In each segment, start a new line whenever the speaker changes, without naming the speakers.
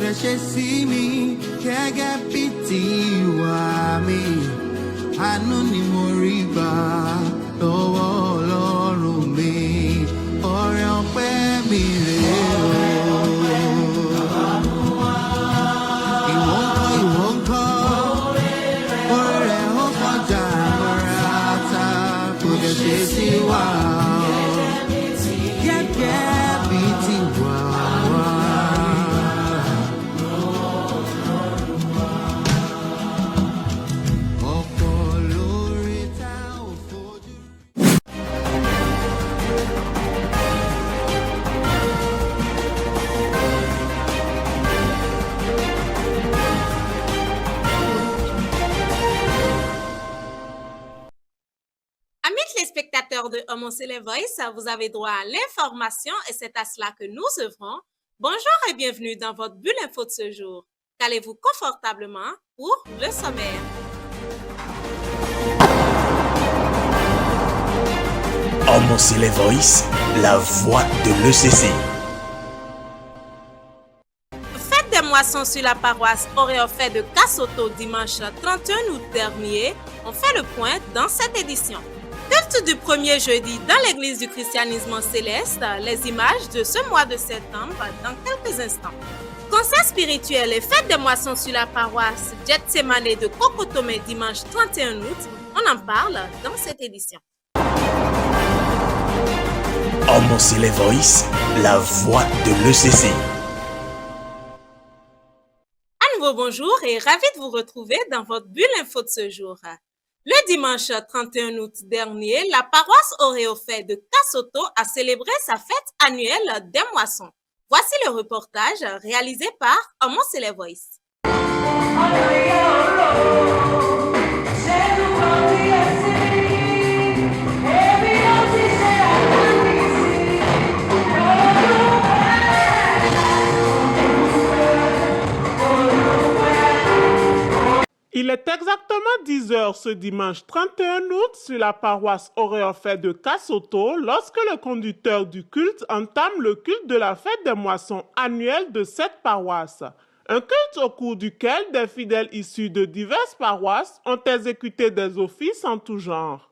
dẹ̀ ṣe sí mi gẹ́gẹ́ bí tiwa mi. Àánú ni mo rí gbà lọ́wọ́ Ọlọ́run mi. Ọrẹ ọpẹ́ mi rèé o. Ìwọ ńkọ́, oore rẹ̀ ó kọjá lọ́ra ta, kò dẹ̀ ṣe sí wa gẹ́gẹ́ bí tiwa wá. Ọ̀pọ̀ lóore tá ò fojú.
Amis téléspectateurs de Homo Cele Voice, vous avez droit à l'information et c'est à cela que nous œuvrons. Bonjour et bienvenue dans votre bulle info de ce jour. Calez-vous confortablement pour le sommaire.
Homo Cele Voice, la voix de l'ECC.
Fête des moissons sur la paroisse Auréophèe de Kassoto dimanche 31 août dernier. On fait le point dans cette édition. Culte du premier jeudi dans l'église du christianisme céleste, les images de ce mois de septembre dans quelques instants. Concert spirituel et fête des moissons sur la paroisse Getsemane de Kokotome dimanche 31 août. On en parle dans cette édition.
Homo Cele Voice, la voix de l'ECC.
À nouveau bonjour et ravi de vous retrouver dans votre bulle info de ce jour. Le dimanche 31 août dernier, la paroisse Auréophèe de Kassoto a célébré sa fête annuelle des moissons. Voici le reportage réalisé par Homo Cele Voice.
Il est exactement 10 heures ce dimanche 31 août sur la paroisse Auréophèe de Kassoto lorsque le conducteur du culte entame le culte de la fête des moissons annuelle de cette paroisse. Un culte au cours duquel des fidèles issus de diverses paroisses ont exécuté des offices en tout genre.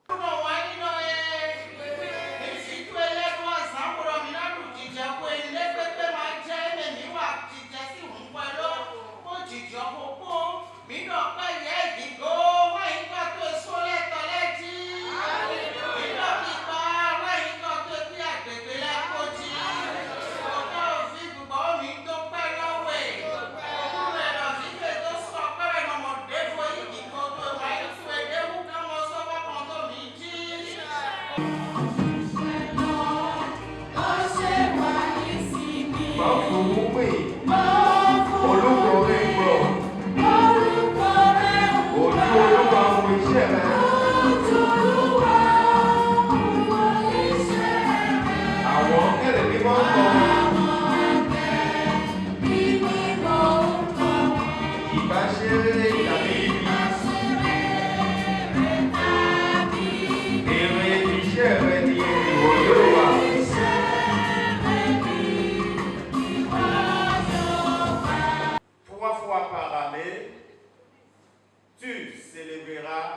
Tu célébreras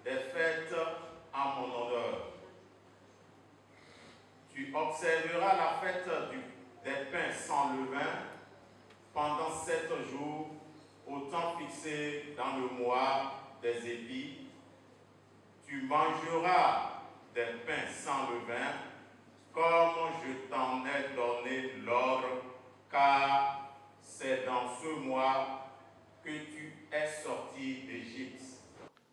des fêtes en mon honneur. Tu observeras la fête des pains sans levain pendant 7 jours au temps fixé dans le mois des épis. Tu mangeras des pains sans levain comme je t'en ai donné l'ordre, car c'est dans ce mois que tu es sorti d'Égypte.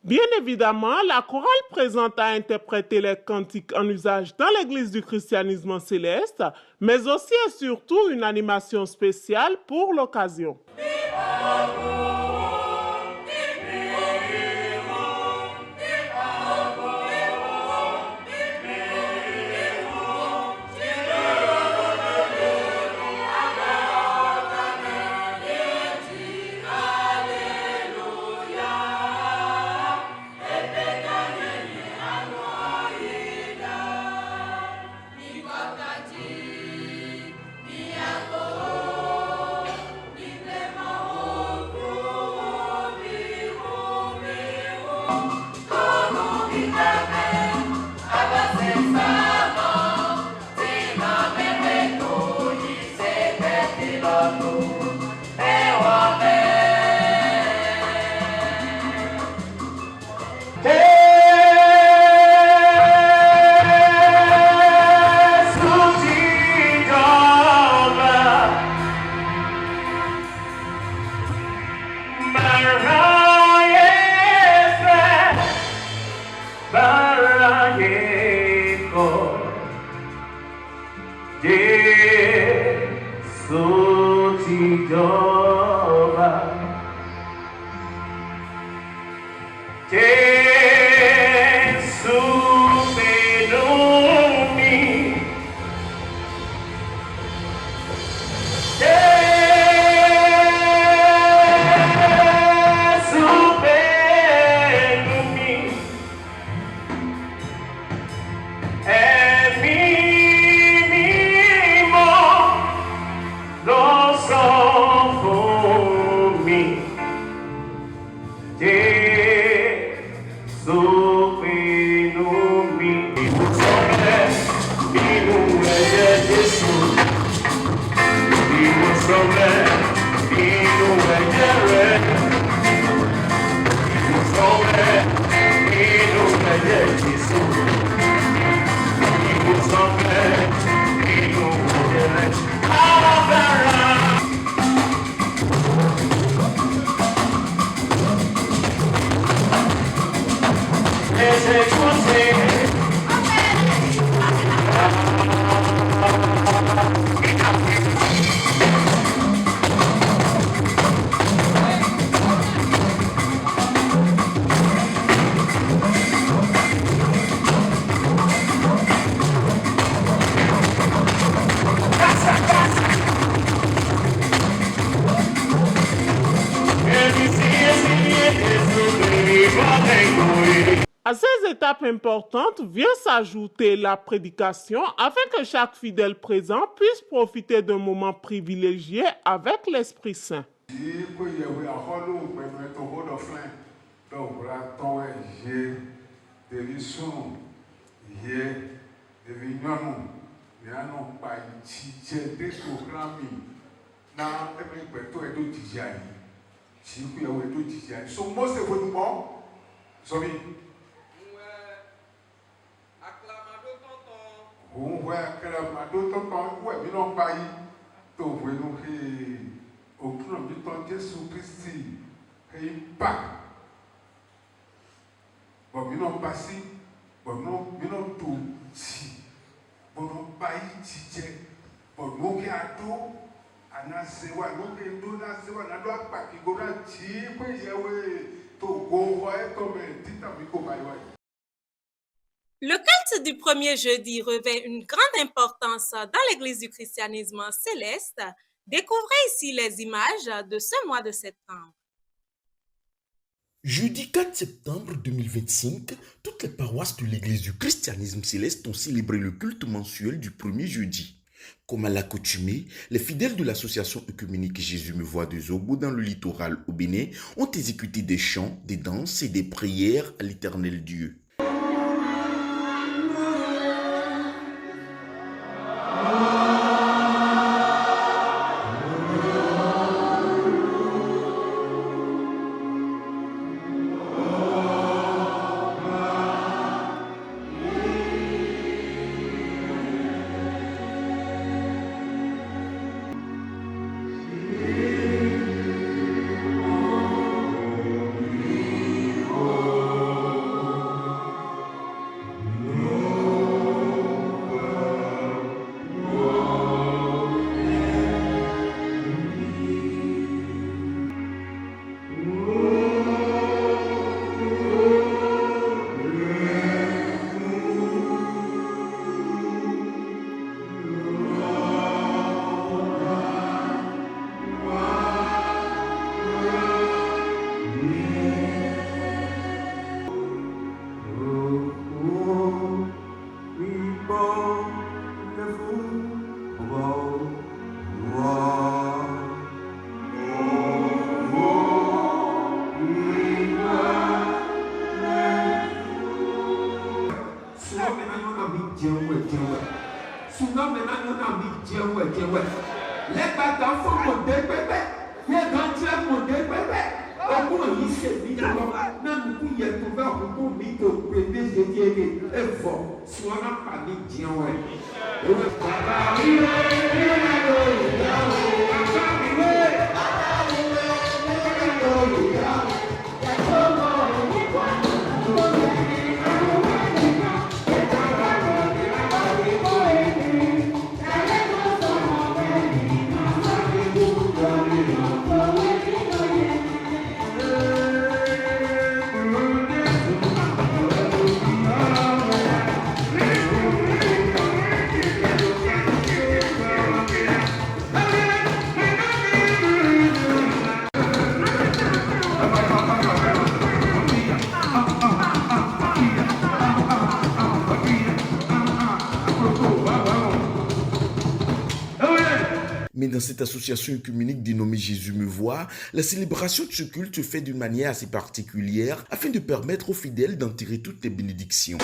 Bien évidemment, la chorale présente à interpréter les cantiques en usage dans l'église du christianisme céleste, mais aussi et surtout une animation spéciale pour l'occasion.
Jésù ti jọba. Jésù pẹ̀lú mi. Jésù pẹ̀lú mi. Ẹ̀mí mímọ́ ló sọ fún mi. Jésù pẹ̀lú mi. Ìwòsàn nínú ẹ̀jẹ̀ Jésù. Ìwòsàn nínú ẹ̀jẹ̀ rẹ̀. Ìwòsàn nínú ẹ̀jẹ̀ Jésù. Ìwòsàn nínú ẹ̀jẹ̀ rẹ̀. Agbára. Ẹsẹ̀ kò sí.
À ces étapes importantes vient s'ajouter la prédication afin que chaque fidèle présent puisse profiter d'un moment privilégié avec l'Esprit Saint.
Òun wẹ́ akẹ́rẹ́màdó tó tán wẹ̀ mí náà pa yí tó wẹ̀nu òkúrò mi tán Jésù Kristi ẹ̀yìn pa bọ̀ mí náà pa sí bọ̀ mí náà tó tì bọ̀ náà pa yí jíjẹ bọ̀ lókè àdó ànáṣẹ́wà lókè àdó náṣẹ́wà nàdó àpàkìgbò náà tí pé ìyẹ́wé tó gbowó ẹ̀ tó mẹ́rin títà mi kò bá yọ ẹ̀.
Le culte du premier jeudi revêt une grande importance dans l'Église du christianisme céleste. Découvrez ici les images de ce mois de septembre.
Jeudi 4 septembre 2025, toutes les paroisses de l'Église du christianisme céleste ont célébré le culte mensuel du premier jeudi. Comme à l'accoutumée, les fidèles de l'association œcuménique Jésus me voit de Zobo dans le littoral au Bénin ont exécuté des chants, des danses et des prières à l'Éternel Dieu. Mais dans cette association œcuménique dénommée Jésus me voit, la célébration de ce culte se fait d'une manière assez particulière afin de permettre aux fidèles d'en tirer toutes les bénédictions.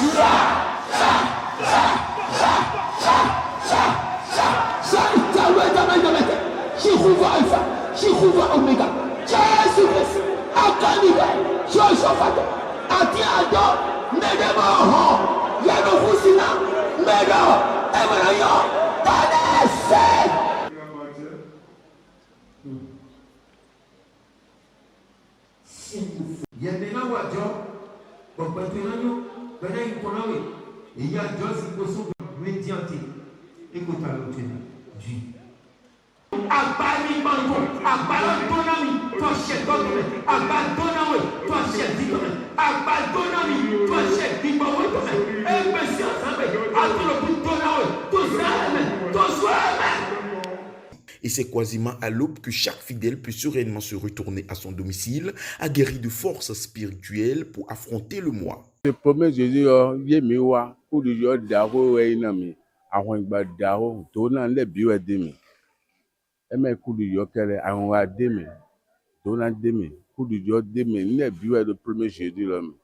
Yendena wajo, bokwentenanyo, bena ikonawe, iya josi koso mediante, ekota lotena, ji. Agbani bango, agbadonami, toi chef d'homme, agbadonami, toi chef d'homme, agbadonami, toi chef d'homme, empêche ensemble, attends le donnawe, tout ça, tout ça.
Et c'est quasiment à l'aube que chaque fidèle peut sereinement se retourner à son domicile, aguerri de forces spirituelles pour affronter le mois.
Le premier Jésus, il wa pour le jour d'aro inami, avant il d'aro, donnant les bio demi. Et mais coup du jour qu'elle a un demi, donnant demi, coup du jour demi, les bio le premier Jésus l'homme.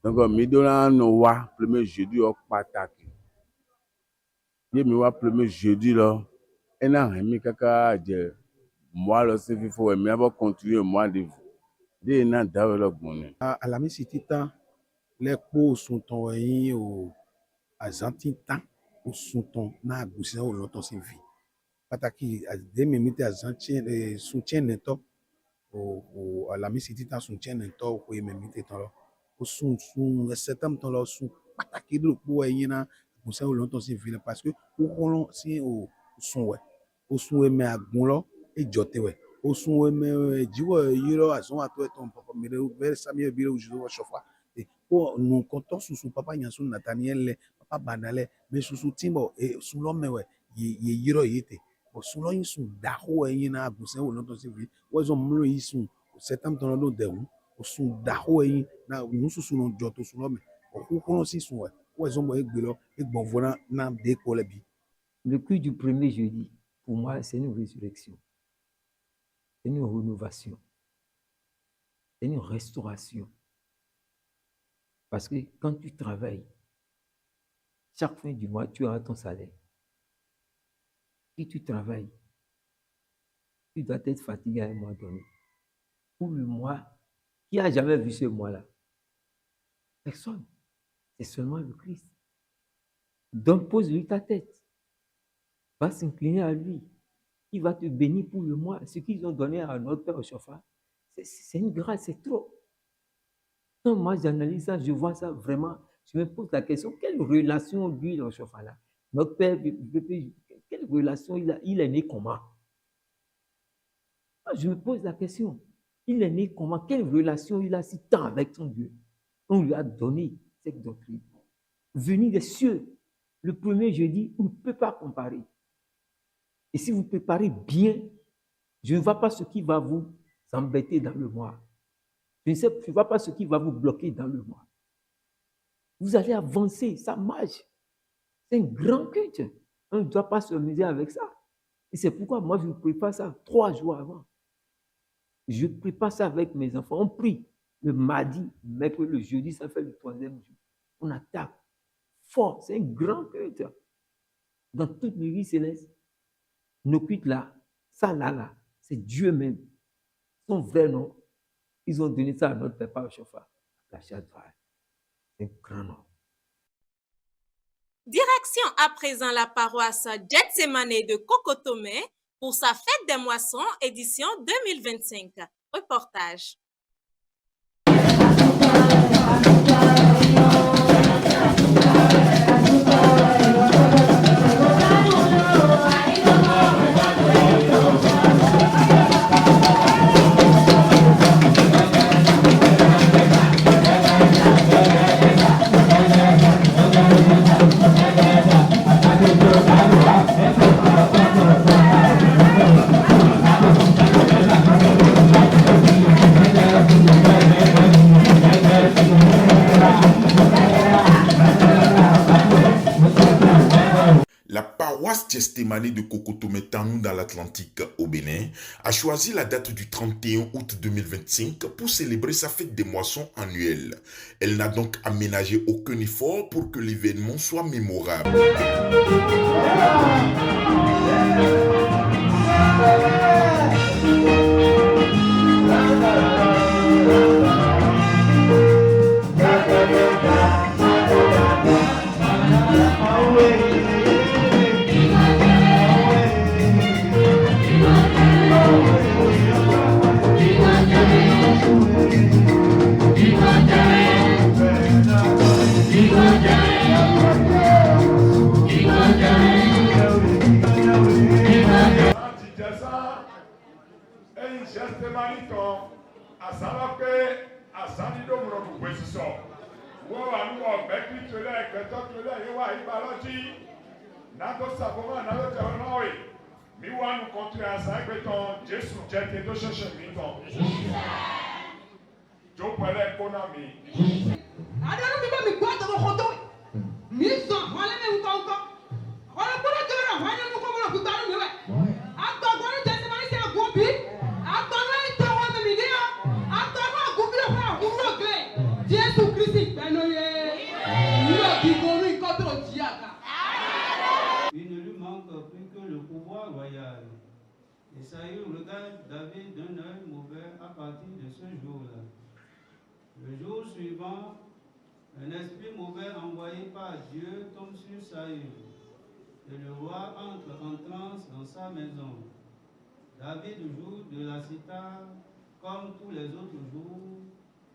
Donc mi donnant nos wa premier Jésus au pataki. Il mi wa premier Jésus là. Et là, mi kaka je moi le c'est faut mais avant continuer moi de na dawe le bonne.
À la misitita les po sont toyin au azantinta au sont ton na gusia au loton sin vie. Pataki a demimite azantien soutien neto au à la misitita soutien neto au memite ton au sont septembre ton là sont pataki do po yina gusia au loton sin vie parce que pour si au son ouais au son mais agun lo e jote ouais au son mais jiwo yiro azon ato ton papa mere ver samie bire o judo chofa e ko nous comptons sous son papa nyansu Nathaniel papa banale mais sous timbo e sous l'homme ouais ye yiro yete o sous lo yin sun da ho yin na agun se o lon to se vi o zo mlo yin sun septembre ton lo de o sun da ho yin na nous sous non joto sous l'homme o ko si sun ouais o zo mo e gbe lo e gbon vona na de ko le bi.
Le culte du premier jeudi, pour moi, c'est une résurrection, c'est une rénovation, c'est une restauration. Parce que quand tu travailles, chaque fin du mois, tu as ton salaire. Si tu travailles, tu dois être fatigué à un moment donné. Pour le mois, qui n'a jamais vu ce mois-là? Personne. C'est seulement le Christ. Donc pose-lui ta tête. Va s'incliner à lui. Il va te bénir pour le mois. Ce qu'ils ont donné à notre Père au chauffard, c'est une grâce, c'est trop. Quand moi j'analyse ça, je vois ça vraiment, je me pose la question, quelle relation lui, le chauffard là? Notre Père, quelle relation il est né comment? Je me pose la question, il est né comment? Quelle relation il a si tant avec son Dieu? On lui a donné cette doctrine. Venu des cieux, le premier jeudi, on ne peut pas comparer. Et si vous préparez bien, je ne vois pas ce qui va vous embêter dans le mois. Je ne vois pas ce qui va vous bloquer dans le mois. Vous allez avancer, ça marche. C'est un grand culte. On ne doit pas se amuser avec ça. Et c'est pourquoi moi, je prépare ça 3 jours avant. Je prépare ça avec mes enfants. On prie le mardi, mercredi, le jeudi, ça fait le 3e jour. On attaque fort. C'est un grand culte. Dans toute l'église céleste, nos cultes là, ça là, c'est Dieu même. Son vrai nom, ils ont donné ça à notre papa au chauffard, la Chadvaï. C'est un grand nom.
Direction à présent la paroisse Getsemane de Kokotomé pour sa fête des moissons édition 2025. Reportage.
paroisse Gestemane de Kokotometanu dans l'Atlantique au Bénin a choisi la date du 31 août 2025 pour célébrer sa fête des moissons annuelle. Elle n'a donc aménagé aucun effort pour que l'événement soit mémorable.
Il ne lui manque plus que le pouvoir royal. Esaïe regarde David d'un œil mauvais à partir de ce jour-là. Le jour suivant, un esprit mauvais envoyé par Dieu tombe sur Saül. Et le roi entre en transe dans sa maison. David joue de la cithare comme tous les autres jours.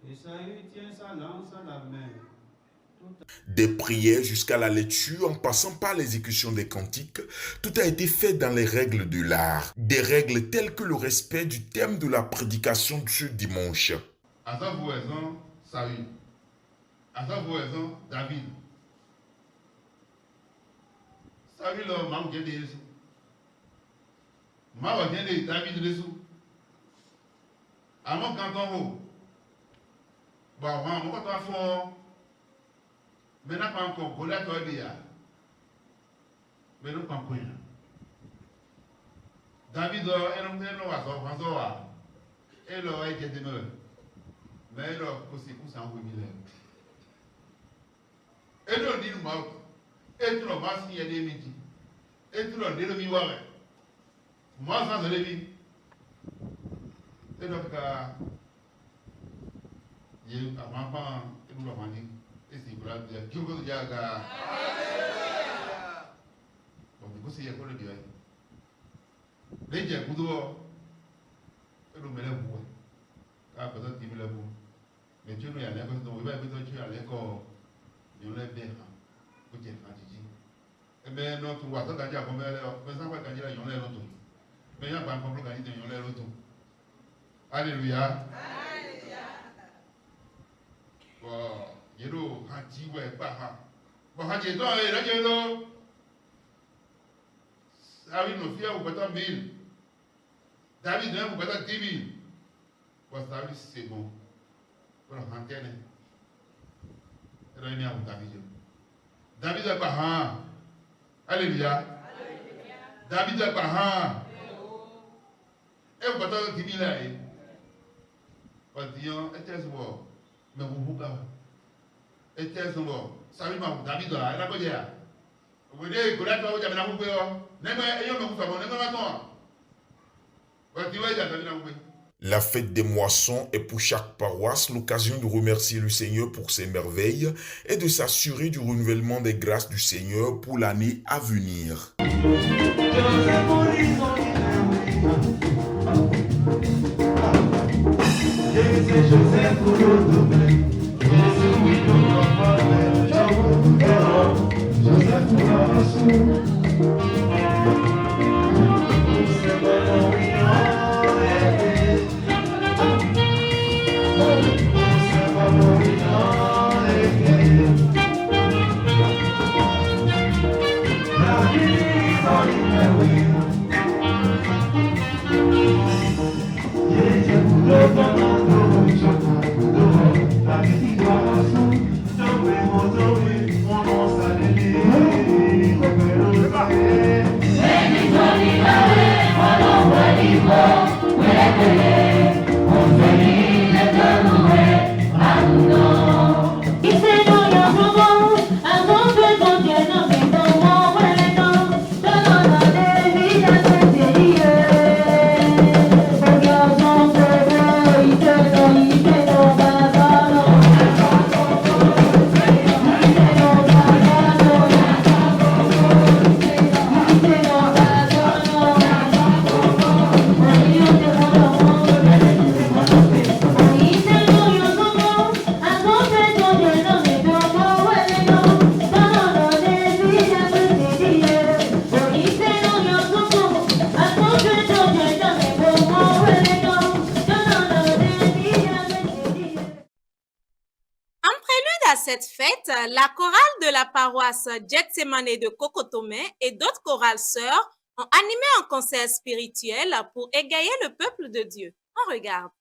Et Saül tient sa lance à la main.
Des prières jusqu'à la lecture en passant par l'exécution des cantiques, tout a été fait dans les règles de l'art. Des règles telles que le respect du thème de la prédication de ce dimanche.
À sa voisin, Saül. À sa voisin, David. Saül, m'a dit Jésus. M'a dit David Jésus. À mon canton, bon, mon canton fort. Maintenant, pas encore, Goliath a dit, mais nous pas encore. David, il a sorti, il a été demeuré. Mais il a posé pour ça en 2000. Et nous dit, et tout le monde s'y est démenti. Et tout le monde dit, le miroir. Moi, ça, c'est le vie. Et donc, il y a un enfant, et nous l'avons dit. Et c'est pour la dire, qui vous dit à la. Bon, mais vous savez quoi le dire? Les gens, vous doivent. Et nous mettons vous. Car peut-être qu'ils me l'ont. Mais Dieu nous y a l'air, parce que nous avons besoin de Dieu à l'école. Nous l'avons bien. Vous êtes fatigué. Eh bien, notre roi, ça, quand il y a combien d'heures? Mais ça, quand il y a l'autre. Mais il y a pas un complot quand il y a l'autre. Alléluia. Bon. Yero haji we baha. Bo haji do e la yero. Savi no fia o bata 1000. David ne o bata 10,000. Bo Savi c'est bon. Pour hantene. Era ni a David. David e baha. Alléluia. David e baha. E o bata 10,000 là e. Bo dion était so. Mais vous pas. Et tiens, ça veut dire David là, il a quoi dire? Vous voyez, Goliath va vous dire, mais vous pouvez,
La fête des moissons est pour chaque paroisse l'occasion de remercier le Seigneur pour ses merveilles et de s'assurer du renouvellement des grâces du Seigneur pour l'année à venir.
Thank you.
la chorale de la paroisse Gethsemane de Kokotomé et d'autres chorales sœurs ont animé un concert spirituel pour égayer le peuple de Dieu. On regarde.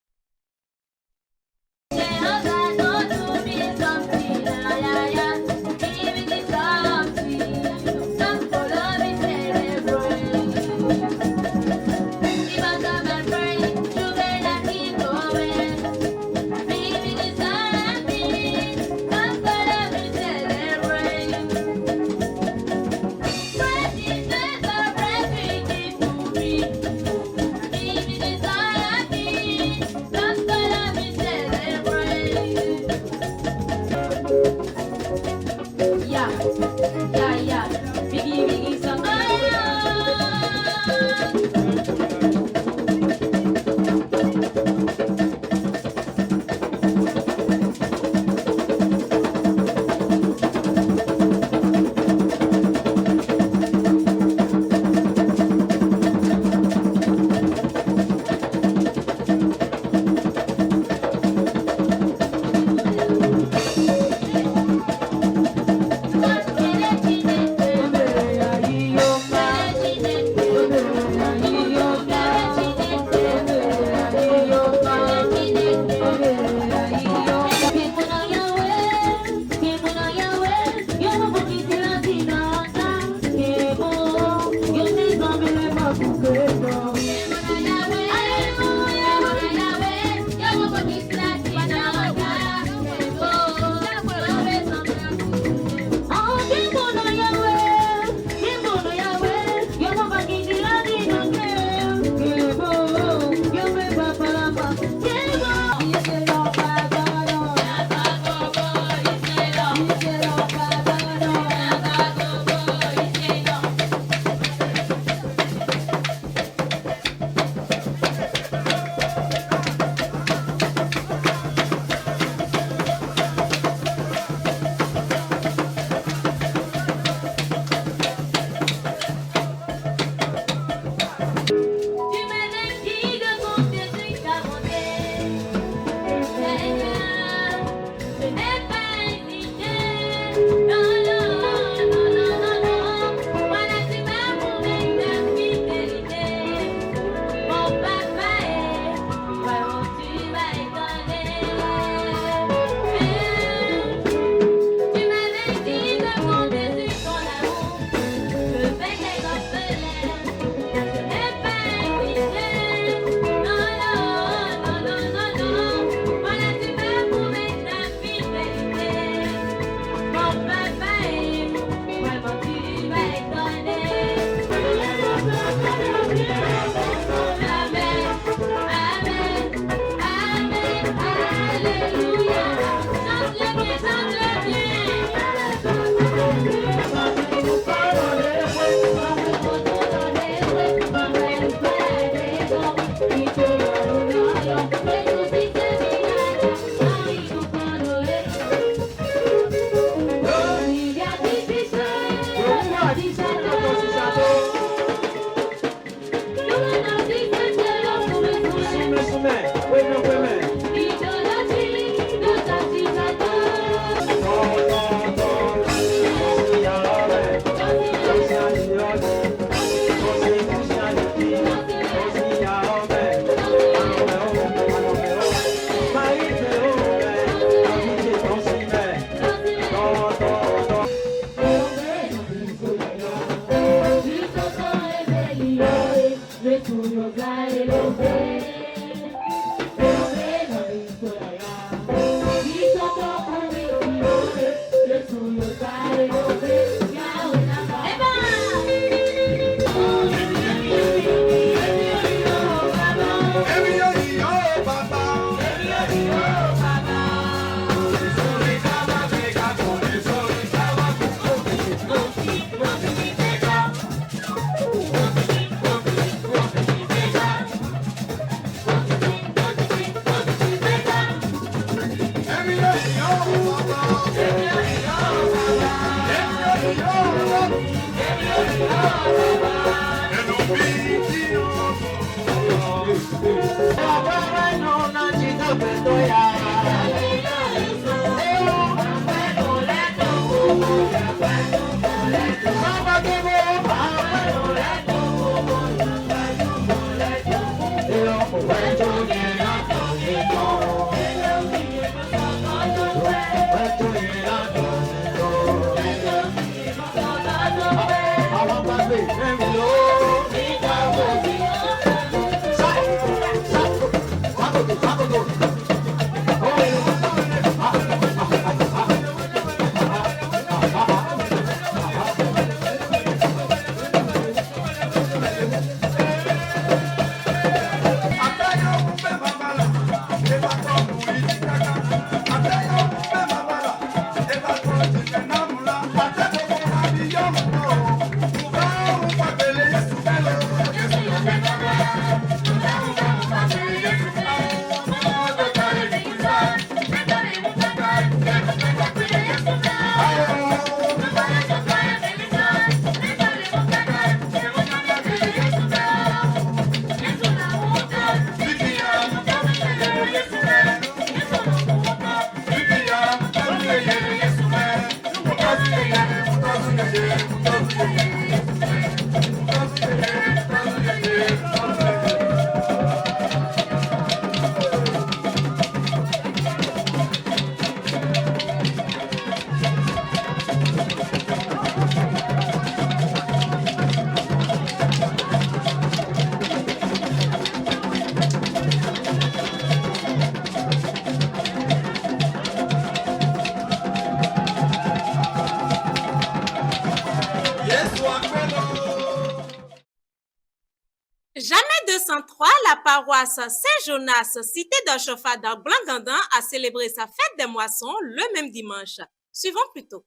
Jamais 203, la paroisse Saint-Jonas, cité d'Ochofa dans Blanc-Gandin, a célébré sa fête des moissons le même dimanche. Suivons plutôt.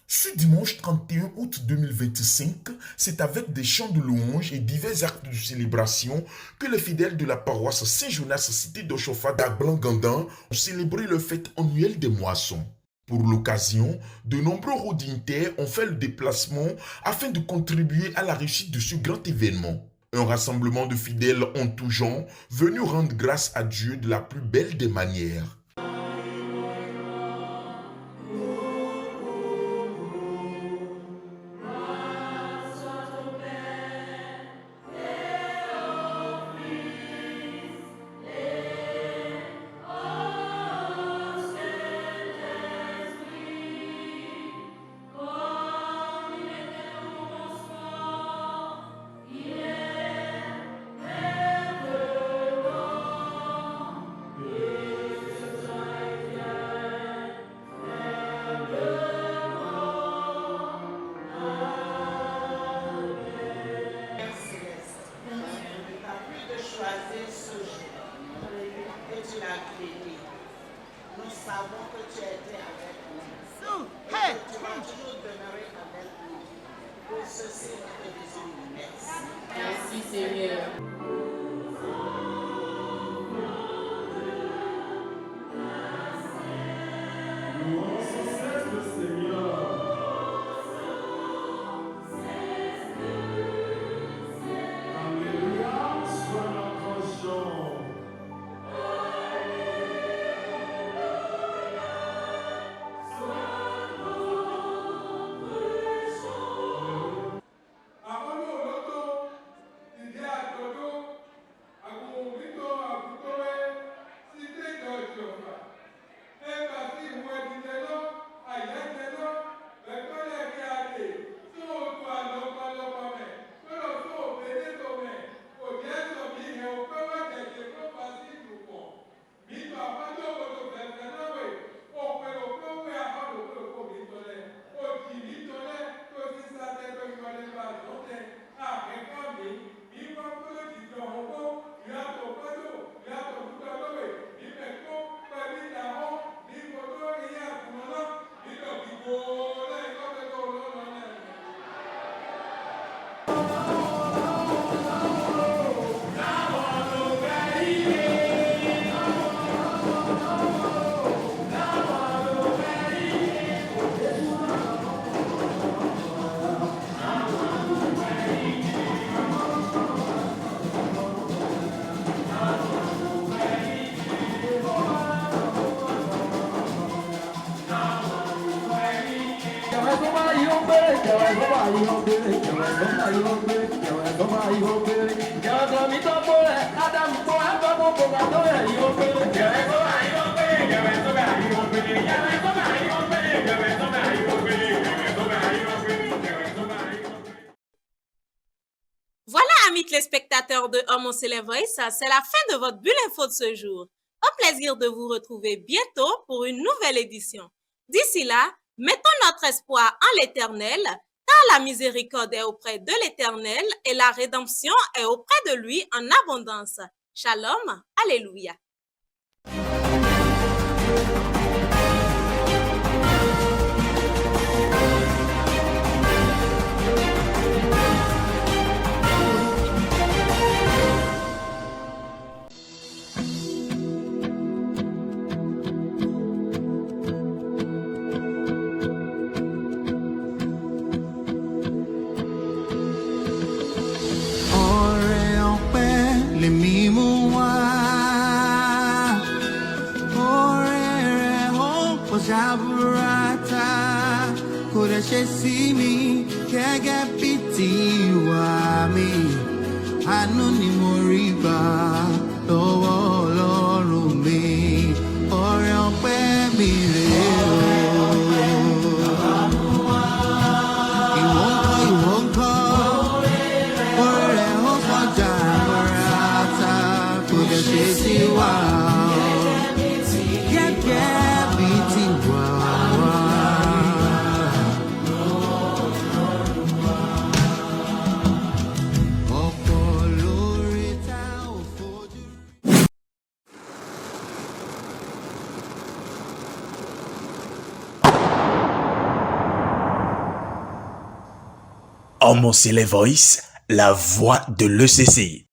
Ce dimanche 31 août 2025, c'est avec des chants de louanges et divers actes de célébration que les fidèles de la paroisse Saint-Jonas, cité d'Ochofa d'Arblanc-Gandin, ont célébré leur fête annuelle des moissons. Pour l'occasion, de nombreux dignitaires ont fait le déplacement afin de contribuer à la réussite de ce grand événement. Un rassemblement de fidèles en tout genre venus rendre grâce à Dieu de la plus belle des manières.
Nous savons que tu as été avec nous. Que tu vas toujours demeurer avec nous. Pour ceci, nous te disons merci.
Merci Seigneur.
Louons sans cesse le Seigneur. Alléluia, sois notre chant.
amis téléspectateurs de Homo Voice, c'est la fin de votre bulle info de ce jour. Au plaisir de vous retrouver bientôt pour une nouvelle édition. D'ici là, mettons notre espoir en l'Éternel, car la miséricorde est auprès de l'Éternel et la rédemption est auprès de lui en abondance. Shalom, alléluia.
Jaburata kódà ṣe sí mi gẹ́gẹ́ bí tiwa mi àánú ni mo rí gbà lọ́wọ́ Ọlọ́run mi ọrẹ ọpẹ́ mi rèé o. Ìwọ ńkọ́ oore rẹ̀ ó kọjá jaburata kódà ṣe sí wa gẹ́gẹ́ bí tiwa.
Homo Voice, la voix de l'ECCI.